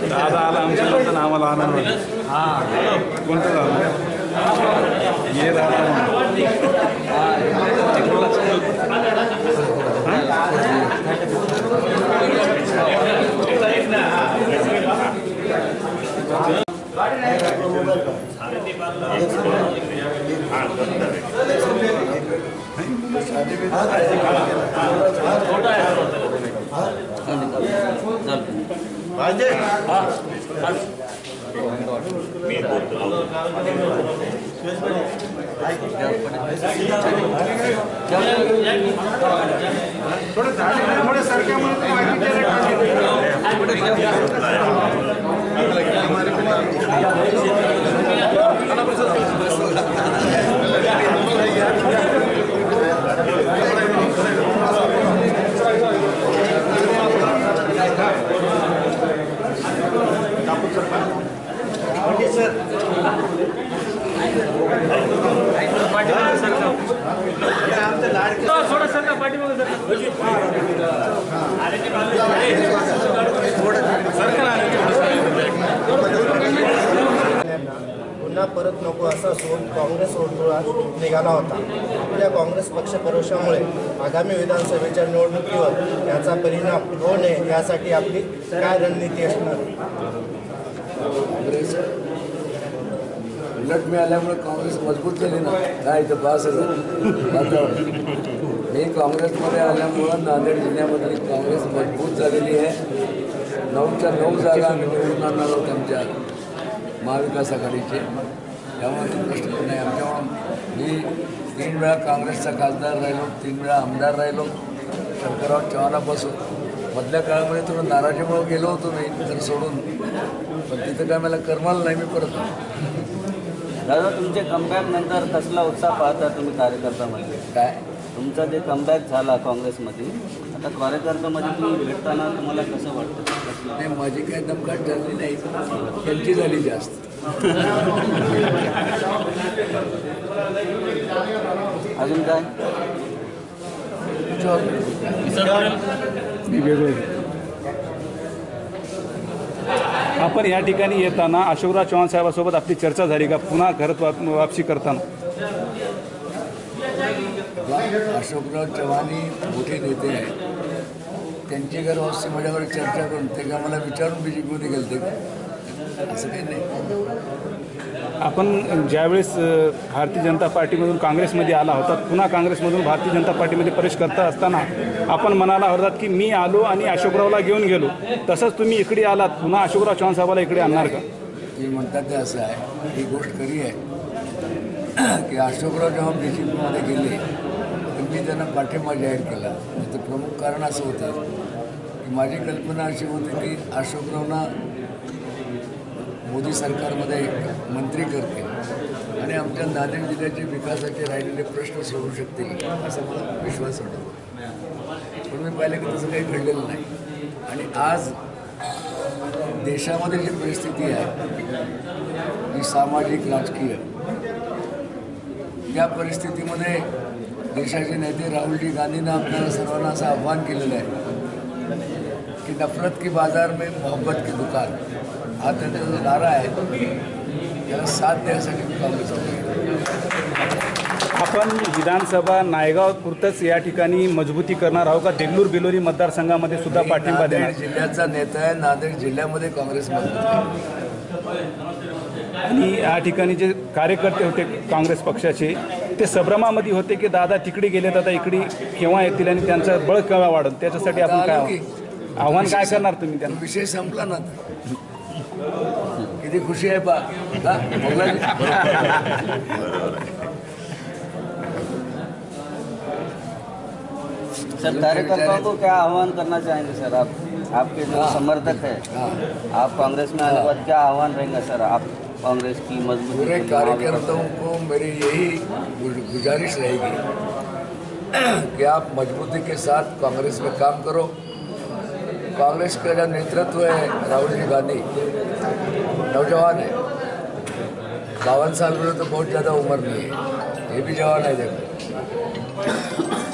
दादा आला आमच्यानंतर आम्हाला आनंद होतो. कोणतं झालं ये दादा थोडे सरकार पुन्हा परत नको असा सूर काँग्रेस वर्तुळात निघाला होता. या काँग्रेस पक्षप्रवेशामुळे आगामी विधानसभेच्या निवडणुकीवर याचा परिणाम होऊ नये यासाठी आपली काय रणनीती असणार? उलट मिळाल्यामुळे काँग्रेस मजबूत झाली ना. काय इथं पास वातावरण. मी काँग्रेसमध्ये आल्यामुळं नांदेड जिल्ह्यामधली काँग्रेस मजबूत झालेली आहे. 9च्या 9 जागा आम्ही निवडून आणणार आहोत आमच्या महाविकास आघाडीचे. त्यामुळे प्रश्न नाही आमच्यामुळं. मी 3 वेळा काँग्रेसचा खासदार राहिलो, 3 वेळा आमदार राहिलो शंकरराव चव्हाणापासून. मधल्या काळामध्ये थोडं नाराजीमुळे गेलो होतो मी तर सोडून, पण तिथं काय मला करमाला नाही. मी परत दादा तुमचे कमबॅक नंतर कसला उत्साह पाहता तुम्ही कार्यकर्त्यामध्ये? काय तुमचा जे कमबॅक झाला काँग्रेसमध्ये, आता कार्यकर्त्यामध्ये तुम्ही भेटताना तुम्हाला कसं वाटतं? नाही, माझी काही दमघाट झाली नाही, त्यांची झाली जास्त. अजून काय वेगळे आपण या ठिकाणी येताना अशोकराव चव्हाण साहेबांसोबत आपली चर्चा झाली का पुन्हा घरात वापसी करताना? अशोकराव चव्हाण मोठे नेते आहेत, त्यांची घर वापसी माझ्यावर चर्चा करून ते का मला विचारून बीजेपीमध्ये गेलते का? असं काही नाही. आपण ज्यावेळेस भारतीय जनता पार्टीमधून काँग्रेसमध्ये आला होता, पुन्हा काँग्रेसमधून भारतीय जनता पार्टीमध्ये प्रवेश करता असताना आपण म्हणाला होतात की मी आलो आणि अशोकरावला घेऊन गेलो. तसंच तुम्ही इकडे आलात, पुन्हा अशोकराव चव्हाण साहेबाला इकडे आणणार का? तुम्ही म्हणतात ते असं आहे. ही गोष्ट खरी आहे की अशोकराव जेव्हा बीजेपीमध्ये गेले तर मी त्यांना पाठिंबा जाहीर केला. त्याचं प्रमुख कारण असं होतं की माझी कल्पना अशी होती की अशोकरावना मोदी सरकारमध्ये मंत्री करतील आणि आमच्या नांदेड जिल्ह्याचे विकासाचे राहिलेले प्रश्न सोडवू शकतील असा मला विश्वास होता. पण मी पाहिलं की तसं काही घडलेलं नाही. आणि आज देशामध्ये जी परिस्थिती आहे जी सामाजिक राजकीय, त्या परिस्थितीमध्ये देशाचे नेते राहुलजी गांधींना आपल्याला सर्वांना असं आव्हान केलेलं आहे की नफरत की बाजार में मोहब्बत की दुकान, हा त्यांचा जो नारा आहे त्याला साथ द्यायसाठी काँग्रेस आपण विधानसभा नायगाव पुरतच या ठिकाणी मजबूती करणार आहोत का देगलूर बिलोली मतदारसंघामध्ये सुद्धा पाठिंबा देणार? नांदेड जिल्ह्याचा नेता आहे, नांदेड जिल्ह्यामध्ये काँग्रेस मजबूत आहे. आणि या ठिकाणी जे कार्यकर्ते होते काँग्रेस पक्षाचे ते संभ्रमामध्ये होते की दादा तिकडे गेलेत, आता इकडे केव्हा येतील आणि त्यांचं बळ केव्हा वाढेल, त्याच्यासाठी आपण काय आव्हान काय करणार तुम्ही त्यांना? विषय संपला ना. किती खुशी आहे पा सर कार्यकर्ताओं को क्या आह्वान करना चाहेंगे सर आप? आपके जो समर्थक हैं, आप कांग्रेस में आने के बाद क्या आह्वान रहेगा सर आप कांग्रेस की मजबूती पूरे के लिए? कार्यकर्ताओं को मेरी यही गुजारिश रहेगी कि आप मजबूती के साथ कांग्रेस में काम करो. कांग्रेस का जो नेतृत्व है राहुल जी गांधी नौजवान है, 52 साल में तो बहुत ज़्यादा उम्र नहीं है, ये भी जवान है. देखो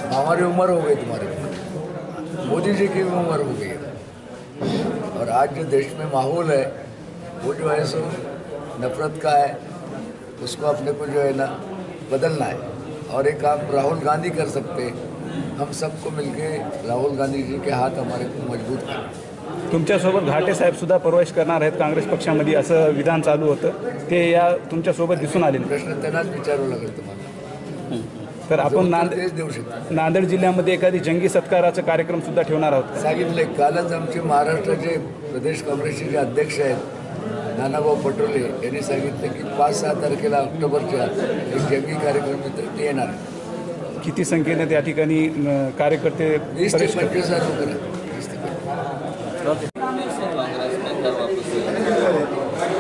हमारी उम्र हो गई, तुम्हारी मोदी जी की भी उम्र हो गई है. और आज जो देश में माहौल है वो जो है सो नफरत का है, उसको अपने को जो है ना बदलना है. और एक काम राहुल गांधी कर सकते हैं, हम सबको मिलके राहुल गांधी जी के हाथ हमारे को मजबूत करें. तुमच्यासोबत घाटे साहेब सुद्धा प्रवेश करणार आहेत काँग्रेस पक्षामध्ये असं विधान चालू होतं, ते या तुमच्यासोबत दिसून आले. प्रश्न त्यांनाच विचारावं लागेल तुम्हाला. तर आपण तेच देऊ शकतो. नांदेड जिल्ह्यामध्ये एखादी जंगी सत्काराचा कार्यक्रम सुद्धा ठेवणार आहोत. सांगितले कालच आमचे महाराष्ट्राचे प्रदेश काँग्रेसचे जे अध्यक्ष आहेत नानाभाऊ पटोले यांनी सांगितलं की 5-6 तारखेला ऑक्टोबरच्या एक जंगी कार्यक्रम ते येणार. किती संख्येने त्या ठिकाणी कार्यकर्ते 20 ते प्रवेश 25,000 लोक आहेत. 20 ते 25,000. कांग्रेस में घर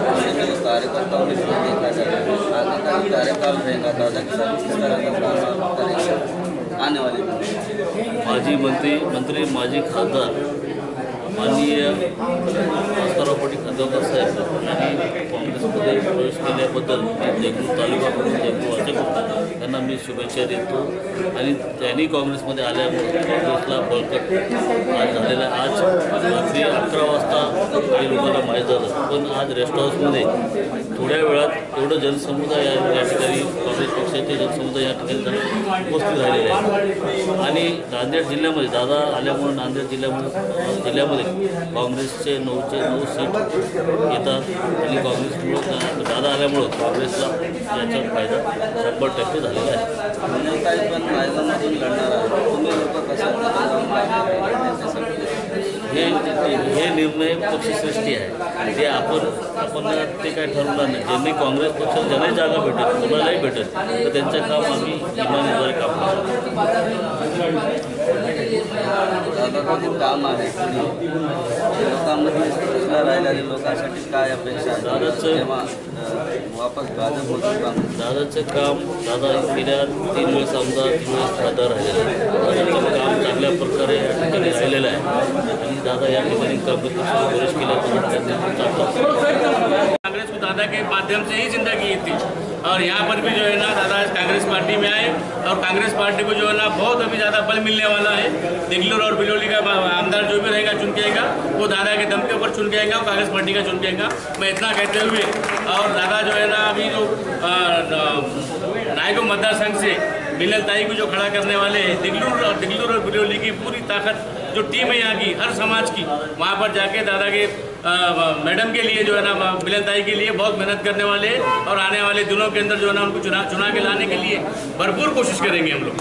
वापस कार्यकर्ताओं ने देखा जाए आगे का कार्यकाल रहेगा, दादा के साथ किस तरह का काम करेंगे आने वाले दिन? माजी मंत्री माजी खासदार माननीय भास्करराव पाटील खंडोबा साहेब यांनी काँग्रेसमध्ये प्रवेश केल्याबद्दल मी देगलूर तालुका म्हणून देगलूरचे त्यांना मी शुभेच्छा देतो. आणि त्यांनी काँग्रेसमध्ये आल्यामुळे काँग्रेसला बळकट आज झालेला. आज रात्री 11 वाजता काही लोकांना माहीत झालं, पण आज रेस्ट हाऊसमध्ये थोड्या वेळात एवढं जनसमुदाय या ठिकाणी काँग्रेस पक्षाचे जनसमुदाय या ठिकाणी उपस्थित राहिलेले आहे. आणि नांदेड जिल्ह्यामध्ये दादा आल्यामुळे नांदेड जिल्ह्यामध्ये काँग्रेसचे 9चे 9 सीट येतात. आणि काँग्रेसमुळं दादा आल्यामुळं काँग्रेसला याचा फायदा 100% झालेला आहे. काही पण रायगडमधून लढणार आहे, तुम्ही लोक कसं हे निर्णय पक्षश्रेष्ठी आहे. ते आपण ते काय ठरवणार नाही. ज्यांनी काँग्रेस पक्षाला ज्यांनाही जागा भेटेल कोणालाही भेटेल तर त्यांचं काम आम्ही इमानदारी काम करतो. दादाचं काम आहे लोकांमध्ये प्रश्न राहिलेल्या लोकांसाठी काय अपेक्षा आहे? दादाचं तेव्हा वापस भाजपमधून काम दादाचं काम दादा गेल्या 3 वेळेस आमदार 3 वेळेस खासदार राहिलेलं आहे. दादाचं काम चांगल्या प्रकारे या ठिकाणी राहिलेलं आहे. आणि दादा या ठिकाणी काँग्रेसमध्ये प्रवेश केल्याबद्दल त्यांनी कांग्रेस को दादा के माध्यम से ही जिंदगी थी और यहाँ पर भी जो है ना दादा कांग्रेस पार्टी में आए और कांग्रेस पार्टी को जो है ना बहुत अभी ज़्यादा बल मिलने वाला है. देगलूर और बिलोली का आमदार जो भी रहेगा चुन के आएगा वो दादा के दम के ऊपर चुन के आएगा और कांग्रेस पार्टी का चुन के आएगा. मैं इतना कहते हुए और दादा जो है ना अभी जो नायगांव मतदार संघ से मिलल ताई को जो खड़ा करने वाले हैं, देगलूर और बिलोली की पूरी ताकत जो टीम है यहाँ की हर समाज की, वहाँ पर जाके दादा के मैडम के लिए जो है ना मिलन ताई के लिए बहुत मेहनत करने वाले हैं. और आने वाले दिनों के अंदर जो है ना उनको चुना के लाने के लिए भरपूर कोशिश करेंगे हम लोग.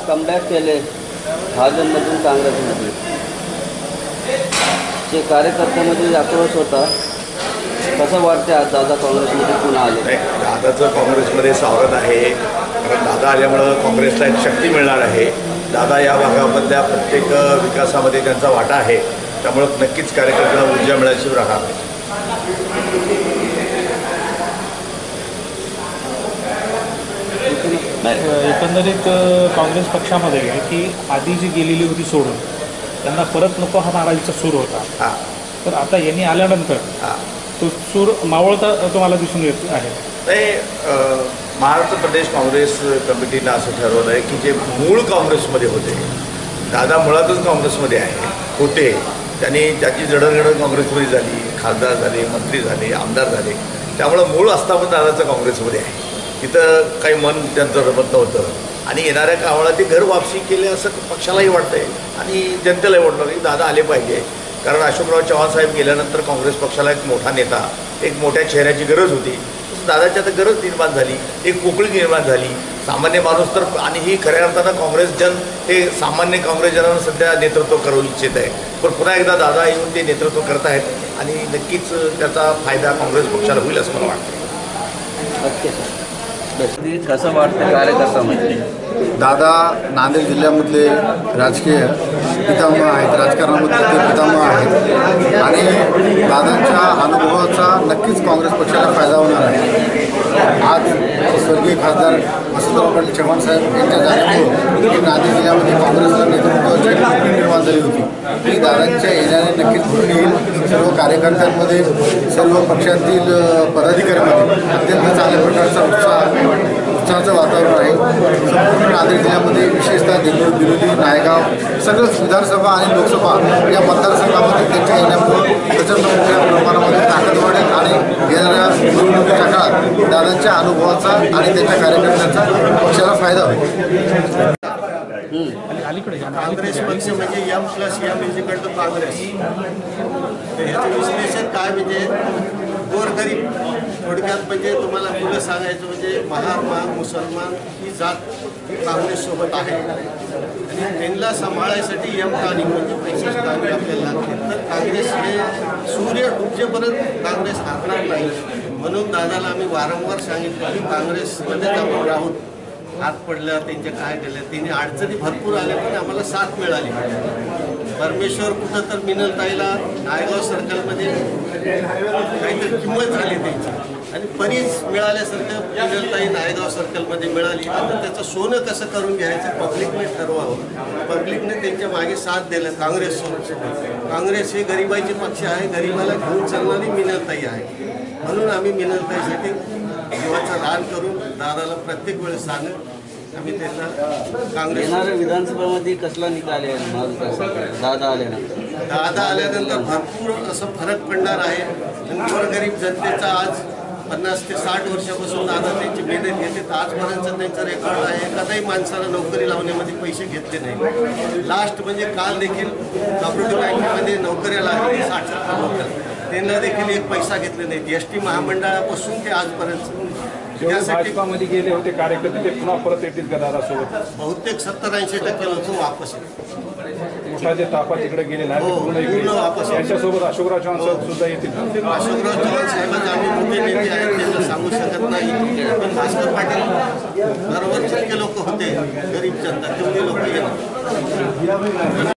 कमबॅक केले भाजपमधून काँग्रेसमध्ये, जे कार्यकर्त्यामध्ये आक्रोश होता कसं वाटते आज दादा काँग्रेसमध्ये पुन्हा आले? दादाचं काँग्रेसमध्ये स्वागत आहे, कारण दादा आल्यामुळं काँग्रेसला एक शक्ती मिळणार आहे. दादा या भागामधल्या प्रत्येक विकासामध्ये त्यांचा वाटा आहे, त्यामुळं नक्कीच कार्यकर्त्यांना ऊर्जा मिळाल्याशिवाय राहणार नाही. एकंदरीत काँग्रेस पक्षामध्ये की आधी जी गेलेली होती सोडून त्यांना परत नको हा नाराजीचा सूर होता. तर आता यांनी आल्यानंतर तो सूर मावळता तुम्हाला दिसून येत आहे. नाही, महाराष्ट्र प्रदेश काँग्रेस कमिटीनं असं ठरवलं आहे की जे मूळ काँग्रेसमध्ये होते, दादा मुळातच काँग्रेसमध्ये होते, त्यांनी त्याची जडणघडण काँग्रेसमध्ये झाली, खासदार झाले, मंत्री झाले, आमदार झाले, त्यामुळं मूळ आस्थापन दादाचं काँग्रेसमध्ये आहे. तिथं काही मन त्यांचं रमत नव्हतं आणि येणाऱ्या काळाला ते घर वापसी केले असं पक्षालाही वाटतंय आणि जनतेलाही वाटलं की दादा आले पाहिजे. कारण अशोकराव चव्हाण साहेब गेल्यानंतर काँग्रेस पक्षाला एक मोठा नेता, एक मोठ्या चेहऱ्याची गरज होती. दादाच्या तर गरज निर्माण झाली, एक पोकळी निर्माण झाली. सामान्य माणूस तर, आणि ही खऱ्या अर्थानं काँग्रेस जन हे सामान्य काँग्रेसजनांना सध्या नेतृत्व करू इच्छित आहे. पण पुन्हा एकदा दादा येऊन ते नेतृत्व करत आहेत आणि नक्कीच त्याचा फायदा काँग्रेस पक्षाला होईल असं मला वाटतं. Okay sir. कसं वाटतं कार्यकर्त्यामध्ये? दादा नांदेड जिल्ह्यामधले राजकीय पितामह आहेत, राजकारणामधले ते पितामह आहेत आणि दादांच्या अनुभवाचा नक्कीच काँग्रेस पक्षाला फायदा होणार आहे. आज स्वर्गीय खासदार वसंतराव पाटील चव्हाण साहेब यांच्या जाण्यामुळे नांदेड जिल्ह्यामध्ये काँग्रेसला नेतृत्वाची स्थिती निर्माण झाली होती. ती दादांच्या येण्याने नक्कीच भरून येईल. सर्व कार्यकर्त्यांमध्ये, सर्व पक्षातील पदाधिकाऱ्यांमध्ये अत्यंत चांगल्या प्रकारचा उत्साहाचं वातावरण आहे. संपूर्ण नांदेड जिल्ह्यामध्ये विशेषतः देगलूर, बिलोली, नायगाव सगळंच विधानसभा आणि लोकसभा या मतदारसंघामध्ये त्यांच्या येण्यामुळे प्रचंड मोठ्या प्रमाणामध्ये ताकद वाढेल आणि येणाऱ्या निवडणुकीच्या काळात दादांच्या अनुभवाचा आणि त्यांच्या कार्यकर्त्यांचा पक्षाला फायदा होईल. काँग्रेस पक्ष म्हणजे M+M काँग्रेस. तर ह्याचं विश्लेषण काय म्हणजे गोरगरीब, थोडक्यात म्हणजे तुम्हाला पुढे सांगायचं म्हणजे महार मुसलमान ही जात ही काँग्रेससोबत आहे आणि त्यांना सांभाळायसाठी काणी म्हणजे पैशाची कामी आपल्याला लागते. तर काँग्रेस हे सूर्य डुबजेपर्यंत काँग्रेस हारणार नाही. म्हणून दादाला आम्ही वारंवार सांगितलं की काँग्रेसमध्येच आपण राहून हात पडल्या, त्यांच्या काय केल्या, त्यांनी अडचणी भरपूर आल्या पण आम्हाला साथ मिळाली. परमेश्वर कुठं तर मिनलताईला नायगाव सर्कलमध्ये काहीतरी किंमत झाली त्यांची आणि बरीच मिळाल्यासारखं मिनलताई नायगाव सर्कलमध्ये मिळाली. आता त्याचं सोनं कसं करून घ्यायचं पब्लिकने ठरवावं. पब्लिकने त्यांच्या मागे साथ दिलं काँग्रेससोबत. काँग्रेस हे गरिबाचे पक्ष आहे, गरिबाला घेऊन चालणारी मिनलताई आहे. म्हणून आम्ही मिनलताईसाठी जीवाचं रान करून दादाला प्रत्येक वेळेस सांगत आम्ही त्यांना काँग्रेस. येणाऱ्या विधानसभेमध्ये कसला निकाल आहे दादा आल्यानंतर? दादा आल्यानंतर भरपूर असं फरक पडणार आहे. आणि गोरगरीब जनतेचा आज 50 ते 60 वर्षापासून दादा त्यांची मेहनत घेते. तर आजपर्यंत त्यांचं रेकॉर्ड आहे, एखाद्याही माणसाला नोकरी लावण्यामध्ये पैसे घेतले नाही. लास्ट म्हणजे काल देखील कॉपरेटिव्ह बँकेमध्ये नोकऱ्या लागली 60-70 लोक, त्यांना देखील एक पैसा घेतले नाहीत. SD महामंडळापासून ते आजपर्यंत. भाजपामध्ये गेले होते कार्यकर्ते ते पुन्हा परत येतील का दादासोबत? बहुतेक 70-80% लोक वापस येतील. मोठा जे ताफा तिकडे गेलेला आहे ते पूर्ण इकडे वापस यांच्यासोबत अशोकराव चव्हाण साहेब सुद्धा येतील. अशोकराव चव्हाण साहेबांचे आम्ही मोठे नेते आहेत, त्यांना सांगू शकत नाही. पण भास्कर पाटील बरोबर जितके लोक होते गरीब जनता तेवढे लोक येणार.